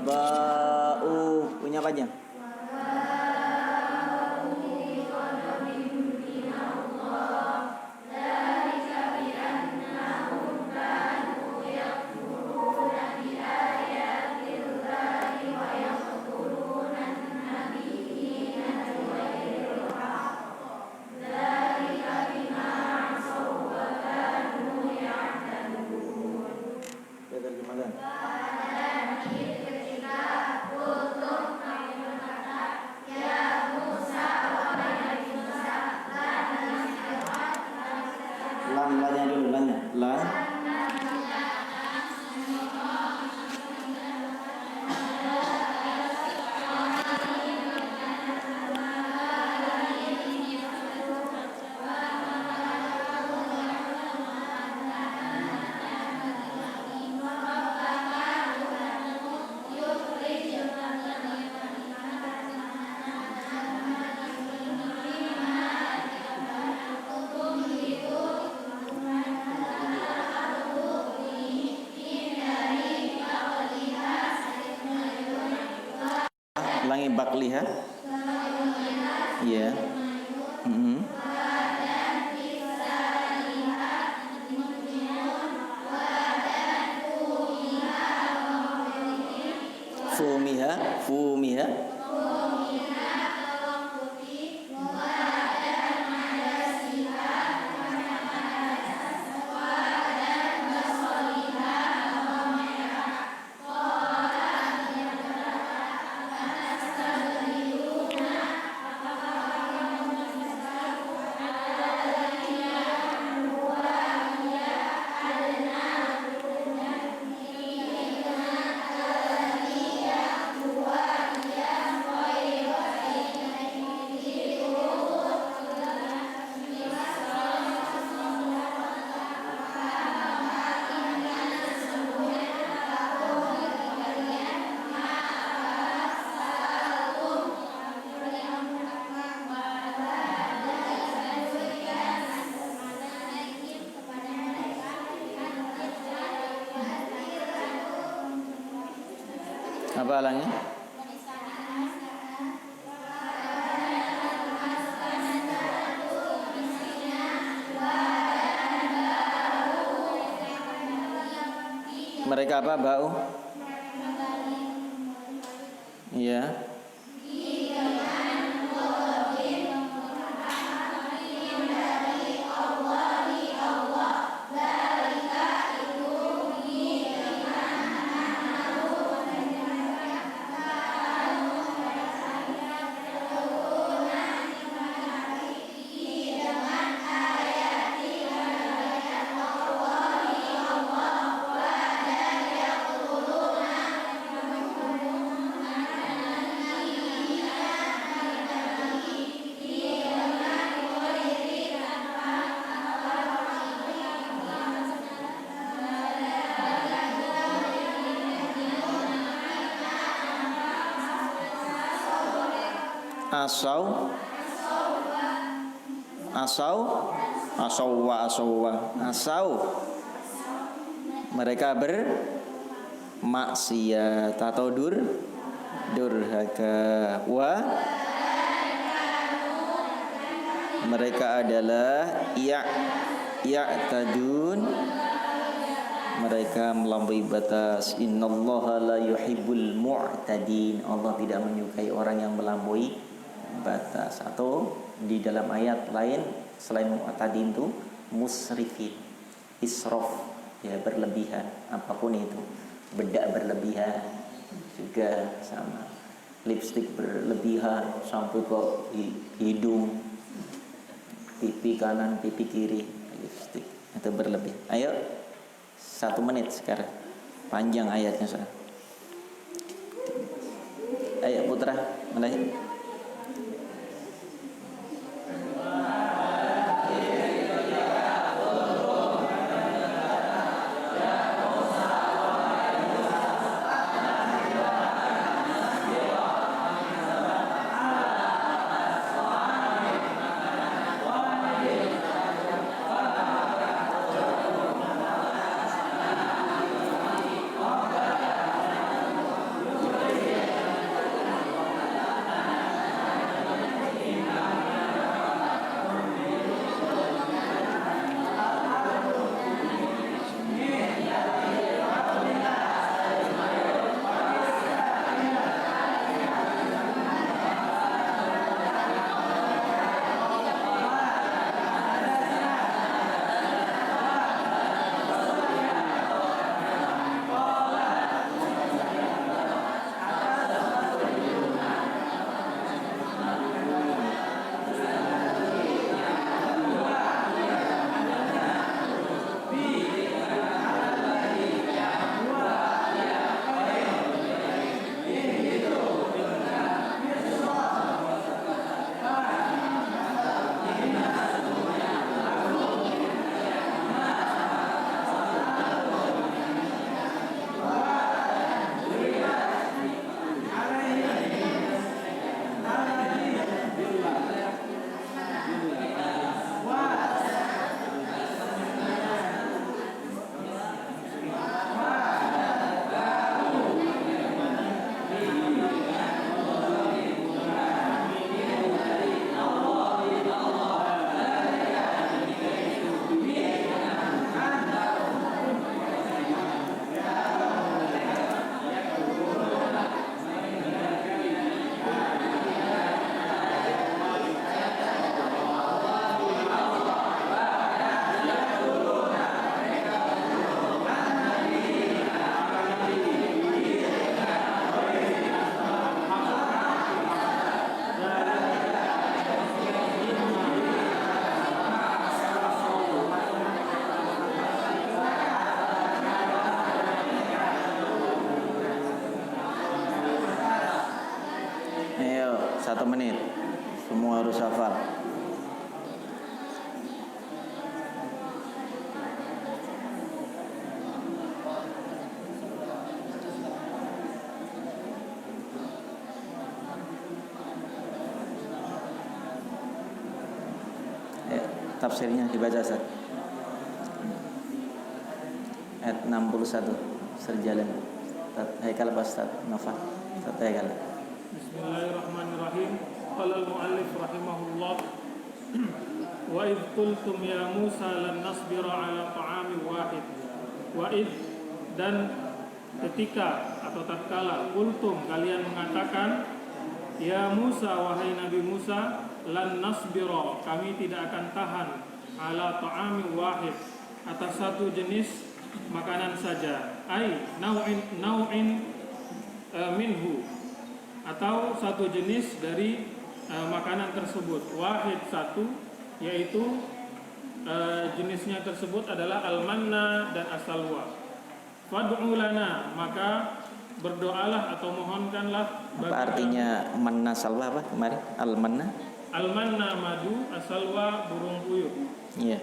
Waba'u punya apanya? Ya terjemahkan. Lannya dulu, lannya. Lan. Ulangi bakliha. Iya. Fumiha. Apa alangnya? Mereka apa? Bau? Iya. Asau mereka bermaksiat atau durhaka. Wa mereka adalah ya'tadun mereka melampaui batas. Innallaha la yuhibbul mu'tadin. Allah tidak menyukai orang yang melampaui batas. Atau di dalam ayat lain selain mu'tadin itu musrifin, israf, ya berlebihan, apapun itu. Bedak berlebihan juga sama. Lipstik berlebihan sampai ke hidung, pipi kanan, pipi kiri, lipstik itu berlebih. Ayo 1 menit sekarang, panjang ayatnya soal. Ayo Putra, mulai. 1 menit. Semua harus hafal. Tafsirnya dibaca Ustaz. Ayat 61 serjalan. Haikal Ustaz Nova. Ustaz Haikal. Bismillahirrahmanirrahim. Qala al-muallif rahimahullah. Wa idh qultum ya Musa lan nasbira ala ta'amin wahid. Wa idh, dan ketika atau tatkala qultum kalian mengatakan ya Musa, wahai Nabi Musa, lan nasbira, kami tidak akan tahan, ala ta'amin wahid, atas satu jenis makanan saja, ai nau'in minhu, atau satu jenis dari makanan tersebut. Wahid, satu, yaitu jenisnya tersebut adalah al-manna dan as-salwa. Fad'u lana, maka berdoalah atau mohonkanlah. Apa artinya manna salwa apa kemarin? Al-manna? Al-manna madu, as-salwa burung puyuh. Iya.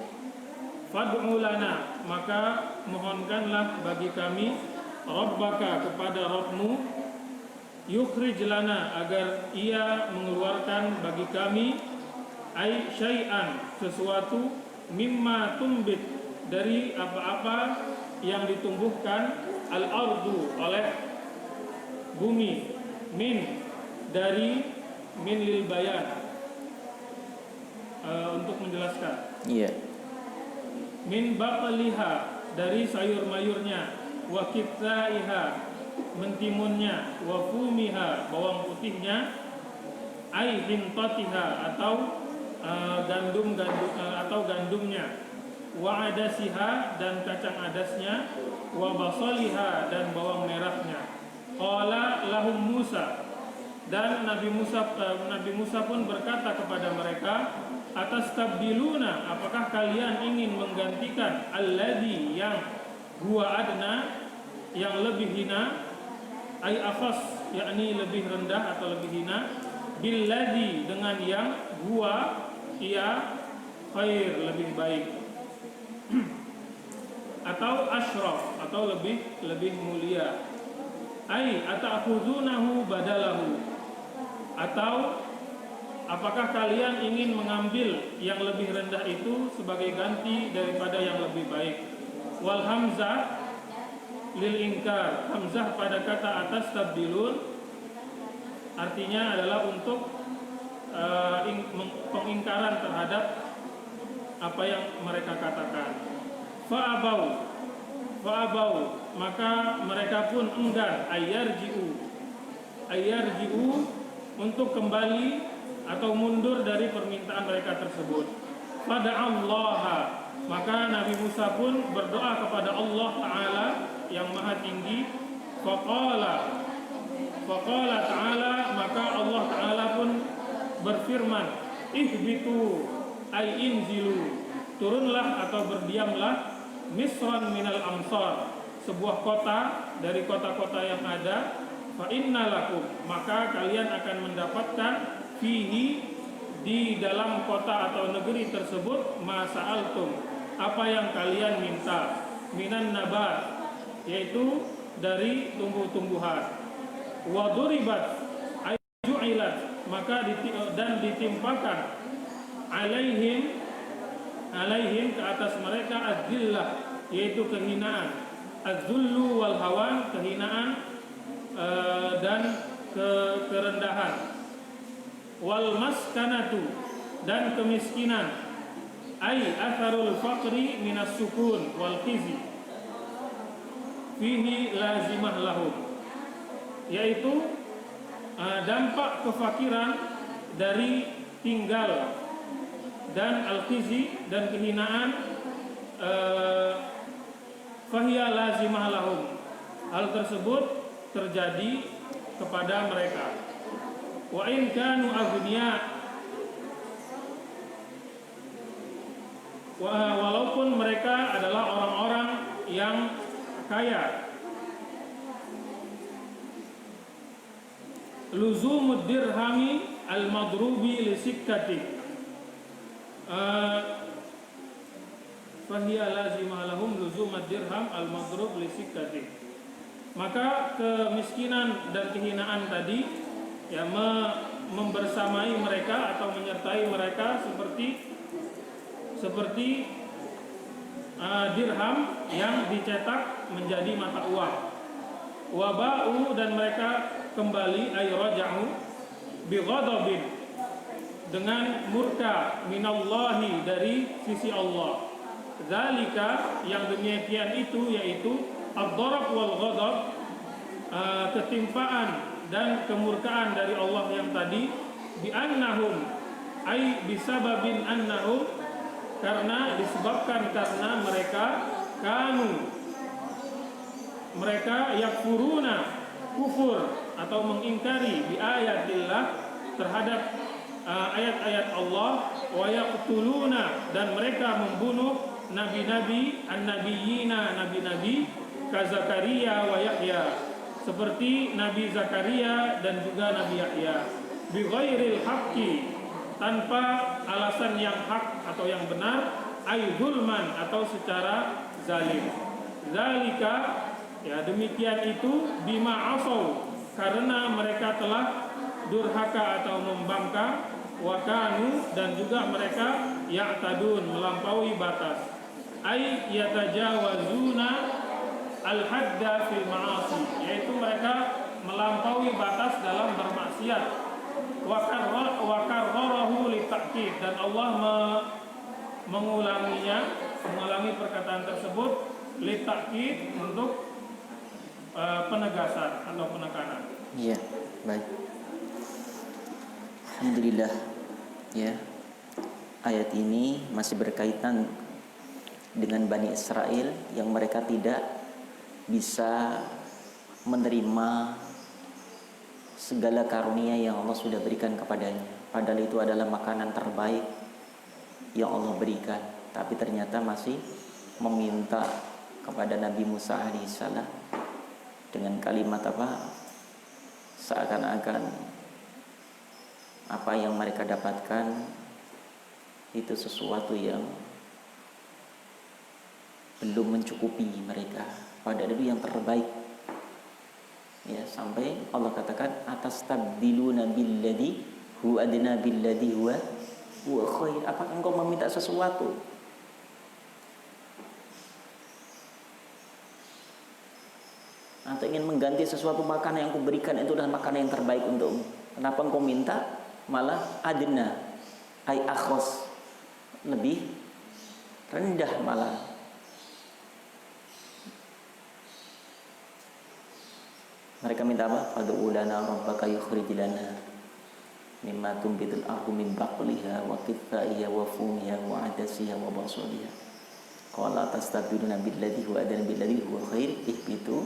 Fad'u lana, maka mohonkanlah bagi kami, Rabbaka, kepada Rabbmu, yukhrij lana, agar ia mengeluarkan bagi kami, ai syai'an, sesuatu, mimma tumbit, dari apa-apa yang ditumbuhkan, al-ardu, oleh bumi, min, dari min lil bayan, untuk menjelaskan. Iya. Min baqliha, dari sayur mayurnya, wa kitsaiha, mentimunnya, wa fumiha, bawang putihnya, ai hintatiha, atau gandumnya, wa adasiha, dan kacang adasnya, wa basaliha, dan bawang merahnya. Qala lahum Musa, dan Nabi Musa pun berkata kepada mereka, atas tabdiluna, apakah kalian ingin menggantikan alladhi, yang huwa adna, yang lebih hina, ay akhas, yakni lebih rendah atau lebih hina, billadhi, dengan yang huwa, ia, khair, lebih baik, atau ashraf, atau lebih mulia, ay ata'khudunahu badalahu, atau apakah kalian ingin mengambil yang lebih rendah itu sebagai ganti daripada yang lebih baik. Wal hamzah lil inkar, hamzah pada kata atas tabdilun artinya adalah untuk pengingkaran terhadap apa yang mereka katakan. Fa'abau, maka mereka pun enggan, ayarji'u, untuk kembali atau mundur dari permintaan mereka tersebut. Fada'allaha, maka Nabi Musa pun berdoa kepada Allah Ta'ala yang maha tinggi. Faqala Ta'ala, maka Allah Ta'ala pun berfirman, ihbitu, ay inzilu, turunlah atau berdiamlah, misran minal amsar, sebuah kota dari kota-kota yang ada, fa innalakum, maka kalian akan mendapatkan, fihi, di dalam kota atau negeri tersebut, masa'altum, apa yang kalian minta, minan nabat, yaitu dari tumbuh-tumbuhan, wa duribat, ay ju'ilat, maka dan ditimpakan, alaihim, ke atas mereka, adzillah, yaitu kehinaan, adzullu wal hawan, kehinaan dan kerendahan, wal maskanatu, dan kemiskinan, ai atharul faqri minas sukun wal khizi, fihi lazimah lahum, yaitu dampak kefakiran dari tinggal, dan al-khizi, dan kehinaan, fahiya lazimah lahum, hal tersebut terjadi kepada mereka. Wa in kanu aghniya, walaupun mereka adalah orang-orang yang kaya. Luzumud dirhami al-madrubi li sikkati fahiya lazimah lahum luzumad dirham al-madrub li sikkati. Maka kemiskinan dan kehinaan tadi ya membersamai mereka atau menyertai mereka seperti dirham yang dicetak menjadi mata uang. Waba'u, dan mereka kembali ay raja'u bi ghadabin, dengan murka minallahi, dari sisi Allah. Zalika, yang demikian itu yaitu ad-darab wal ghadab, ketimpaan dan kemurkaan dari Allah yang tadi, bi annahum ay bisababin annahum, karena disebabkan karena mereka yakfuruna, kufur atau mengingkari bi ayatillah, terhadap ayat-ayat Allah, wa yaqtuluna, dan mereka membunuh nabi-nabi, an-nabiyina, nabi-nabi, ka Zakaria wa Yahya, seperti Nabi Zakaria dan juga Nabi Yahya, bi ghairil haqqi, tanpa alasan yang hak atau yang benar, ay zulman, atau secara zalim. Zalika, ya demikian itu, bima asau, karena mereka telah durhaka atau membangkang, wakanu, dan juga mereka ya'tadun, melampaui batas, ay yatajawazuna al-hadda fil ma'asi, yaitu mereka melampaui batas dalam bermaksiat. Wa karrarahu li ta'kid, dan Allah mengulangi perkataan tersebut li ta'kid, untuk penegasan atau penekanan. Iya, baik. Alhamdulillah, ya. Ayat ini masih berkaitan dengan Bani Israel yang mereka tidak bisa menerima segala karunia yang Allah sudah berikan kepadanya. Padahal itu adalah makanan terbaik yang Allah berikan, tapi ternyata masih meminta kepada Nabi Musa alaihissalam dengan kalimat apa? Seakan-akan apa yang mereka dapatkan itu sesuatu yang belum mencukupi mereka, padahal itu yang terbaik. Ya, sampai Allah katakan atastabdiluna billadhi huwa adna billadhi huwa khair. Apakah engkau meminta sesuatu atau ingin mengganti sesuatu makanan yang kuberikan itu adalah makanan yang terbaik untukmu? Kenapa engkau minta malah adna ay akhos, lebih rendah malah? Mereka minta apa? Fad'u lana rabbaka yukhrij lana mimma tunbitul ardu min baqliha wa qithaiha wa fumiha wa adasiha wa basaliha. Qala tastabdiluna billadhi huwa adna billadhi huwa khair ihbitu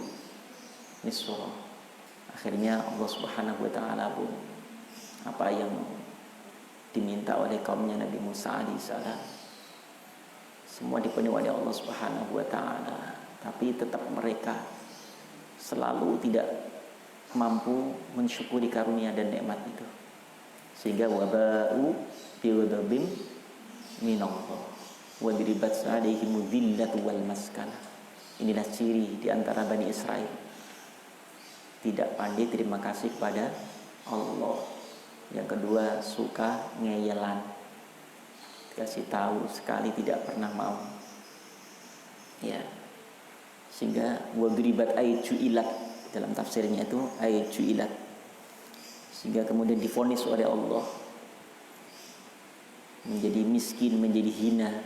nisra. Akhirnya Allah Subhanahu wa taala pun apa yang diminta oleh kaumnya Nabi Musa alaihissalam semua dipenuhi oleh Allah Subhanahu wa taala, tapi tetap mereka selalu tidak mampu mensyukuri karunia dan nikmat itu, sehingga waba'u bi ghadabin minallah wa diribat alaihim dhillatu wal maskana. Inilah ciri di antara Bani Israel, tidak pandai terima kasih kepada Allah. Yang kedua, suka ngeyelan, dikasih tahu sekali tidak pernah mau, ya. Sehingga wadribat ayju ilat, dalam tafsirnya itu ayju ilat, sehingga kemudian divonis oleh Allah menjadi miskin, menjadi hina,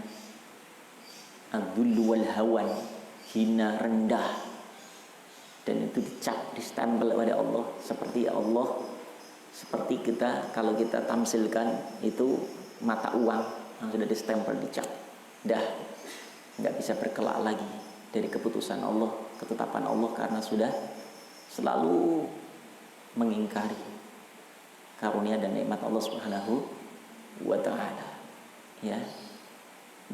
adullu wal hawan, hina, rendah, dan itu dicap, distempel oleh Allah. Seperti Allah, seperti kita kalau kita tamsilkan itu mata uang yang sudah distempel, dicap, dah nggak bisa berkelak lagi dari keputusan Allah, ketetapan Allah, karena sudah selalu mengingkari karunia dan nikmat Allah Subhanahu wa ta'ala, ya.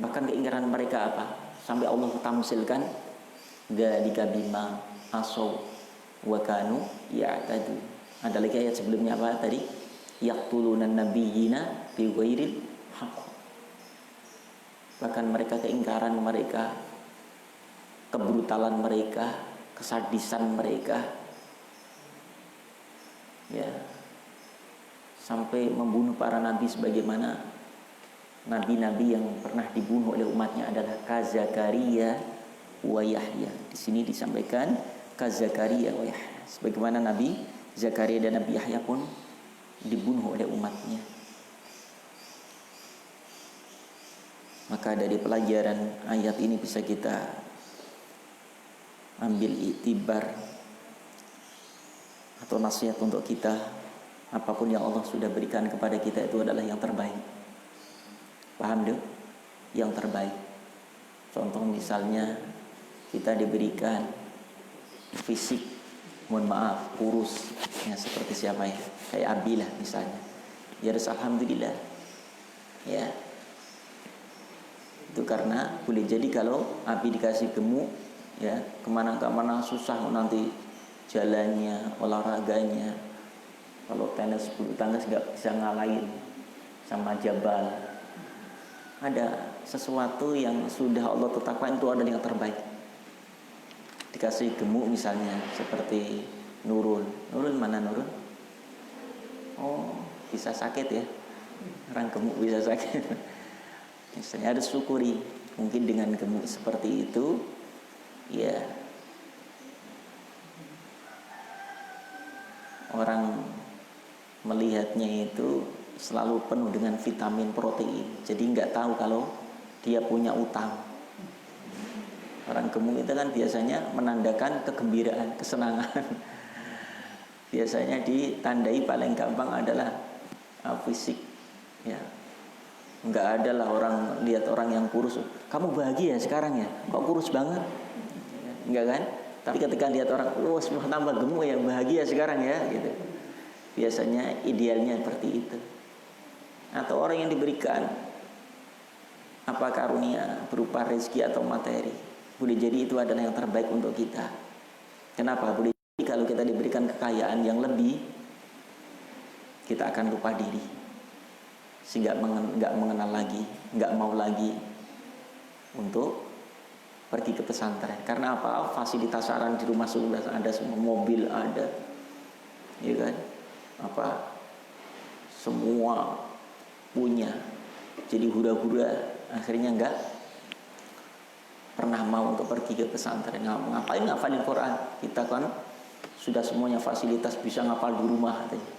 Bahkan keingkaran mereka apa? Sampai Allah tamsilkan dzalika bima asaw wa kanu ya'tadu. Ada lagi ayat sebelumnya apa tadi? yaqtuluna nabiyyina bi ghairil haqq. Bahkan mereka, keingkaran mereka, kebrutalan mereka, kesadisan mereka, ya, sampai membunuh para nabi, sebagaimana nabi-nabi yang pernah dibunuh oleh umatnya adalah Zakaria wa Yahya. Di sini disampaikan Zakaria wa Yahya, sebagaimana Nabi Zakaria dan Nabi Yahya pun dibunuh oleh umatnya. Maka dari pelajaran ayat ini bisa kita ambil iktibar atau nasihat untuk kita, apapun yang Allah sudah berikan kepada kita itu adalah yang terbaik. Paham deh? Yang terbaik. Contoh misalnya kita diberikan fisik, mohon maaf, kurus, ya seperti siapa ya? Kayak Abi lah misalnya. Ya harus alhamdulillah. Ya. Itu karena boleh jadi kalau Abi dikasih gemuk, ya kemana-kemana susah nanti jalannya, olahraganya. Kalau tenis bulu tangkis nggak bisa ngalahin sama Jabal. Ada sesuatu yang sudah Allah tetapkan itu adalah yang terbaik. Dikasih gemuk misalnya seperti Nurul. Nurul mana Nurul? Oh, bisa sakit ya. Orang gemuk bisa sakit. Misalnya harus syukuri. Mungkin dengan gemuk seperti itu, ya orang melihatnya itu selalu penuh dengan vitamin, protein. Jadi nggak tahu kalau dia punya utang. Orang gemuk itu kan biasanya menandakan kegembiraan, kesenangan. Biasanya ditandai paling gampang adalah fisik, ya. Nggak ada lah orang lihat orang yang kurus, kamu bahagia sekarang ya, kok kurus banget, enggak kan? Tapi ketika lihat orang, wah tambah gemuk ya, bahagia sekarang ya, gitu. Biasanya idealnya seperti itu. Atau orang yang diberikan apa karunia berupa rezeki atau materi, boleh jadi itu adalah yang terbaik untuk kita. Kenapa? Boleh jadi kalau kita diberikan kekayaan yang lebih, kita akan lupa diri, sehingga nggak mengenal lagi, nggak mau lagi untuk pergi ke pesantren. Karena apa? Fasilitas saran di rumah sudah ada, semua mobil ada, ya kan? Apa? Semua punya. Jadi hura-hura akhirnya nggak pernah mau untuk pergi ke pesantren. Ngapain ngafalin Quran? Kita kan sudah semuanya fasilitas, bisa ngafal di rumah katanya.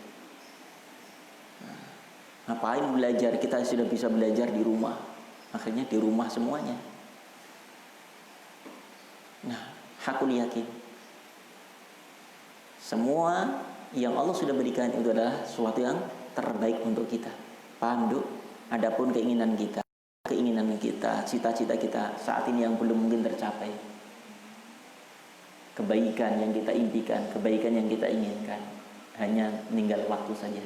Ngapain belajar? Kita sudah bisa belajar di rumah. Akhirnya di rumah semuanya. Nah, aku yakin semua yang Allah sudah berikan itu adalah sesuatu yang terbaik untuk kita. Paham, Duk? Adapun keinginan kita, cita-cita kita saat ini yang belum mungkin tercapai, kebaikan yang kita impikan, kebaikan yang kita inginkan, hanya tinggal waktu saja.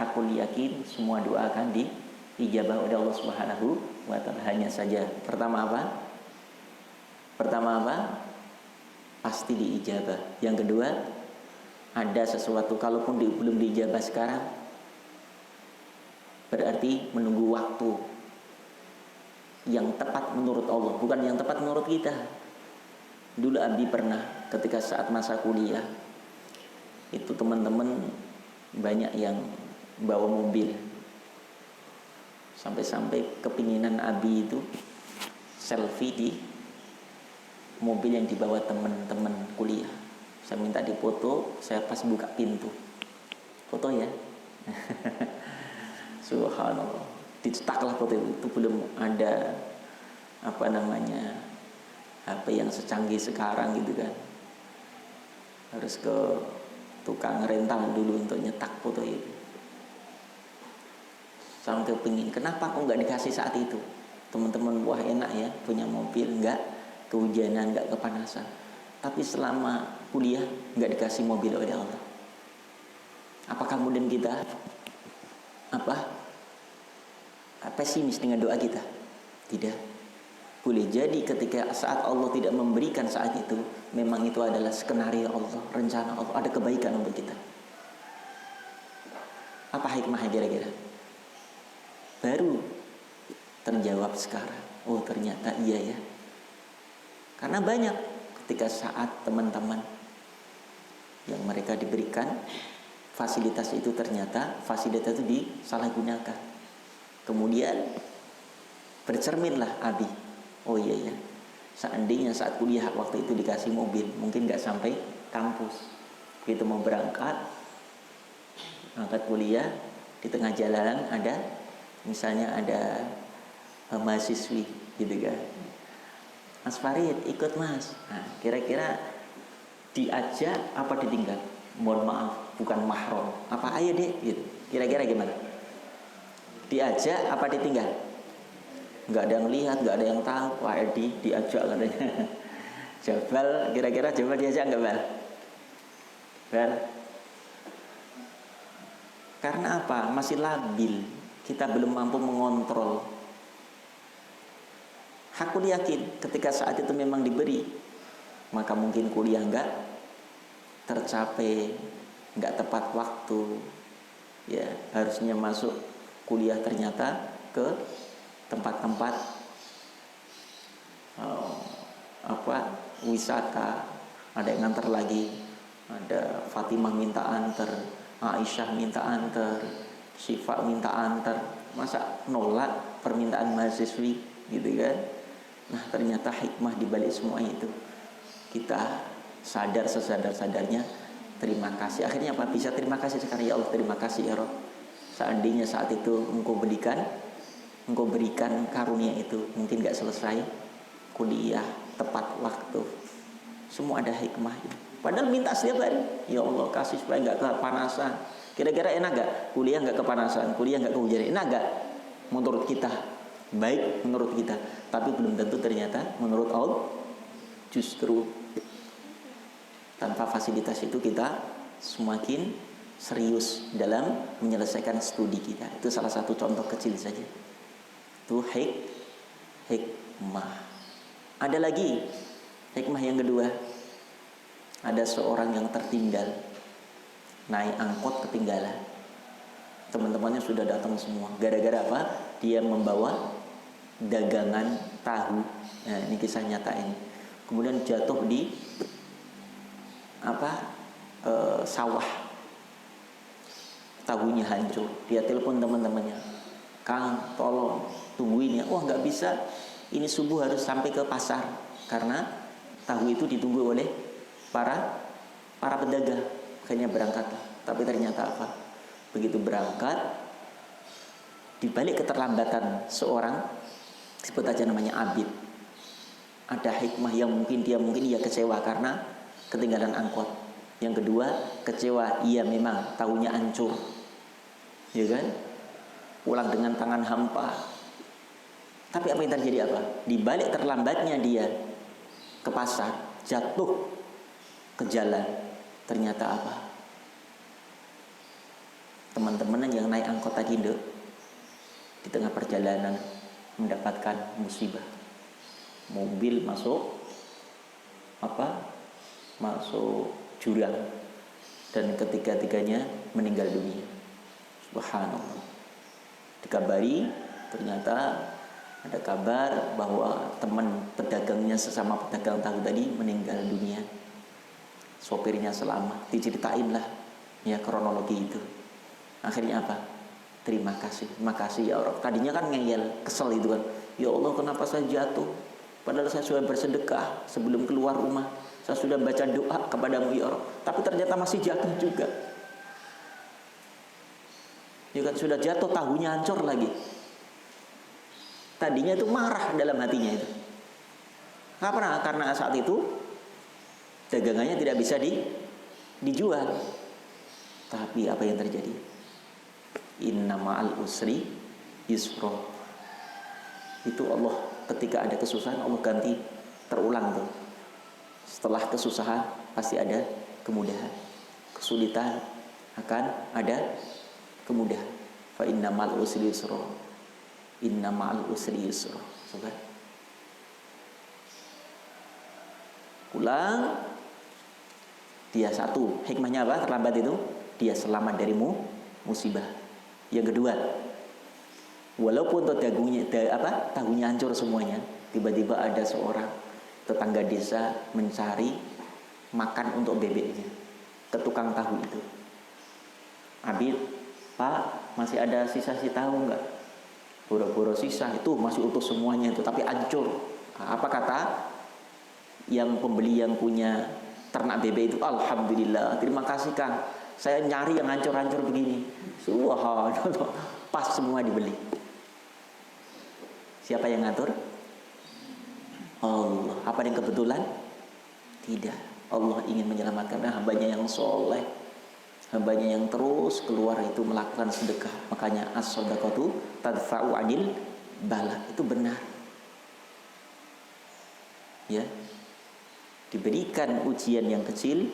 Aku yakin semua doa akan diijabah oleh Allah Subhanahu wa ta'ala. Hanya saja pertama apa? Pasti diijabah. Yang kedua, ada sesuatu kalaupun belum diijabah sekarang, berarti menunggu waktu yang tepat menurut Allah, bukan yang tepat menurut kita. Dulu Abi pernah ketika saat masa kuliah, itu teman-teman banyak yang bawa mobil, sampai-sampai kepinginan Abi itu selfie di mobil yang dibawa teman-teman kuliah. Saya minta dipoto, saya pas buka pintu, foto ya. Subhanallah, dicetaklah foto itu. Belum ada HP yang secanggih sekarang gitu kan. Harus ke tukang rental dulu untuk nyetak foto itu. Sampai pengin, kenapa kok nggak dikasih saat itu? Teman-teman, wah enak ya punya mobil, nggak kehujanan, nggak kepanasan. Tapi selama kuliah nggak dikasih mobil oleh Allah. Apakah kemudian kita pesimis dengan doa kita? Tidak. Boleh jadi ketika saat Allah tidak memberikan saat itu, memang itu adalah skenario Allah, rencana Allah, ada kebaikan untuk kita. Apa hikmahnya kira-kira? Baru terjawab sekarang. Oh ternyata iya ya. Karena banyak ketika saat teman-teman yang mereka diberikan fasilitas itu ternyata fasilitas itu disalahgunakan. Kemudian bercerminlah Abi. Oh iya ya. Seandainya saat kuliah waktu itu dikasih mobil, mungkin nggak sampai kampus. Begitu mau berangkat kuliah, di tengah jalan ada misalnya ada mahasiswi gitu kan. Mas Farid ikut mas. Nah, kira-kira diajak apa ditinggal? Mohon maaf, bukan mahram. Apa ayo deh gitu. Kira-kira gimana? Diajak apa ditinggal? Nggak ada yang lihat, nggak ada yang tahu. Wah Edi diajak katanya. Jabal, kira-kira Jabal diajak nggak Bal? Bal? Karena apa? Masih labil. Kita belum mampu mengontrol. Aku yakin ketika saat itu memang diberi, maka mungkin kuliah nggak tercapai, nggak tepat waktu. Ya harusnya masuk kuliah ternyata ke tempat-tempat wisata. Ada yang nganter lagi, ada Fatimah minta antar, Aisyah minta antar, Syifa minta antar. Masa nolak permintaan mahasiswi gitu kan? Nah ternyata hikmah dibalik semua itu, kita sadar sesadar-sadarnya terima kasih. Akhirnya apa? Bisa terima kasih sekarang. Ya Allah terima kasih ya Rabb. Seandainya saat itu engkau berikan karunia itu, mungkin gak selesai kuliah tepat waktu. Semua ada hikmahnya. Padahal minta setiap hari, ya Allah kasih supaya gak kepanasan. Kira-kira enak gak? Kuliah gak kepanasan, kuliah gak kehujanan. Enak gak? Menurut kita baik, menurut kita. Tapi belum tentu ternyata menurut Allah. Justru tanpa fasilitas itu kita semakin serius dalam menyelesaikan studi kita. Itu salah satu contoh kecil saja. Itu hikmah. Ada lagi hikmah yang kedua. Ada seorang yang tertinggal, naik angkot ketinggalan. Teman-temannya sudah datang semua. Gara-gara apa? Dia membawa dagangan tahu. Nah, ini kisah nyata ini. Kemudian jatuh di sawah. Tahunya hancur. Dia telepon teman-temannya. Kang, tolong tungguin ya. Wah, nggak bisa. Ini subuh harus sampai ke pasar karena tahu itu ditunggu oleh para pedagang. Akhirnya berangkat. Tapi ternyata apa? Begitu berangkat, dibalik keterlambatan seorang, sebut aja namanya Abid, ada hikmah yang mungkin ia kecewa karena ketinggalan angkot. Yang kedua, kecewa, iya memang tahunya hancur, ya kan? Pulang dengan tangan hampa. Tapi apa yang terjadi apa? Dibalik terlambatnya dia ke pasar, jatuh ke jalan. Ternyata apa? Teman-teman yang naik angkot tadi di tengah perjalanan mendapatkan musibah. Mobil masuk jurang dan ketiga-tiganya meninggal dunia. Subhanallah. Dikabari ternyata ada kabar bahwa teman pedagangnya, sesama pedagang tahu tadi meninggal dunia. Sopirnya selamat. Diceritain lah ya kronologi itu. Akhirnya apa? Terima kasih ya Allah. Tadinya kan ngeyel, kesel itu kan. Ya Allah kenapa saya jatuh? Padahal saya sudah bersedekah sebelum keluar rumah. Saya sudah baca doa kepadamu ya Allah. Tapi ternyata masih jatuh juga. Ya kan sudah jatuh, tahunya hancur lagi. Tadinya itu marah dalam hatinya itu. Kenapa? Karena saat itu dagangannya tidak bisa dijual. Tapi apa yang terjadi? Inna ma'al usri yusra. Itu Allah ketika ada kesusahan Allah ganti terulang tuh. Setelah kesusahan pasti ada kemudahan. Kesulitan akan ada kemudahan. Fa inna ma'al usri yusra. Inna ma'al usri yusra. Sobat. Pulang, dia satu hikmahnya apa? Terlambat itu dia selamat dari musibah. Yang kedua, walaupun tahunya hancur semuanya, tiba-tiba ada seorang tetangga desa mencari makan untuk bebeknya ke tukang tahu itu. Abid, Pak, masih ada sisa-sisa tahu nggak? Boro-boro sisa, itu masih utuh semuanya itu, tapi hancur. Apa kata yang pembeli yang punya ternak bebek itu? Alhamdulillah, terima kasih Kang, saya nyari yang hancur-hancur begini. Subhanallah, pas semua dibeli. Siapa yang ngatur? Allah. Apa yang kebetulan? Tidak. Allah ingin menyelamatkan hambanya yang soleh, hambanya yang terus keluar itu melakukan sedekah. Makanya as-shadaqatu tadfa'u 'anil bala. Itu benar. Ya. Diberikan ujian yang kecil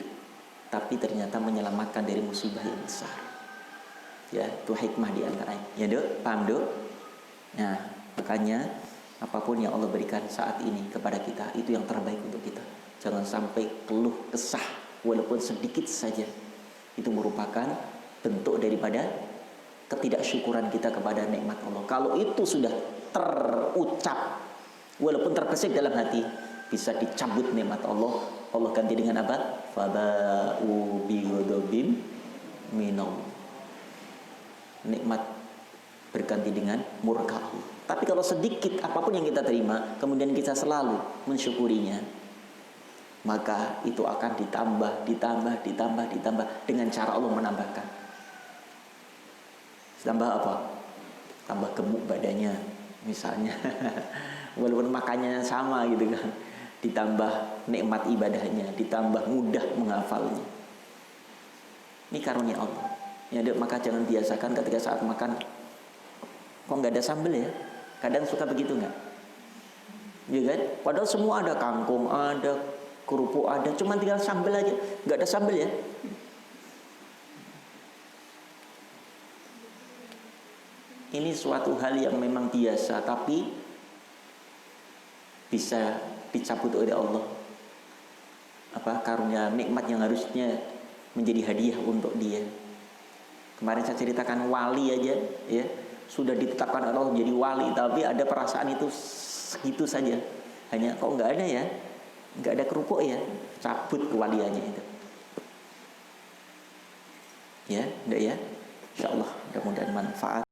tapi ternyata menyelamatkan dari musibah yang besar. Ya, itu hikmah di antaranya. Ya, Dok, paham, Dok? Nah, makanya apapun yang Allah berikan saat ini kepada kita, itu yang terbaik untuk kita. Jangan sampai keluh kesah walaupun sedikit saja. Itu merupakan bentuk daripada ketidaksyukuran kita kepada nikmat Allah. Kalau itu sudah terucap walaupun terbesit dalam hati, bisa dicabut nikmat Allah. Allah ganti dengan apa? Faba'u bi ghadabin minallah. Nikmat berganti dengan murka Allah. Tapi kalau sedikit apapun yang kita terima, kemudian kita selalu mensyukurinya, maka itu akan ditambah dengan cara Allah menambahkan. Tambah apa? Tambah gemuk badannya misalnya. Walaupun makannya sama gitu kan. Ditambah nikmat ibadahnya, ditambah mudah menghafalnya. Ini karunia Allah. Ya, maka jangan biasakan ketika saat makan, kok nggak ada sambal ya? Kadang suka begitu nggak? Ya kan? Padahal semua ada, kangkung ada, kerupuk ada, cuma tinggal sambal aja, nggak ada sambal ya. Ini suatu hal yang memang biasa, tapi bisa dicabut oleh Allah. Apa karunia nikmat yang harusnya menjadi hadiah untuk dia. Kemarin saya ceritakan wali aja, ya sudah ditetapkan Allah menjadi wali, tapi ada perasaan itu segitu saja. Hanya kok nggak ada ya, nggak ada kerupuk ya, cabut kewaliannya itu. Ya, enggak ya? Insyaallah mudah-mudahan manfaat.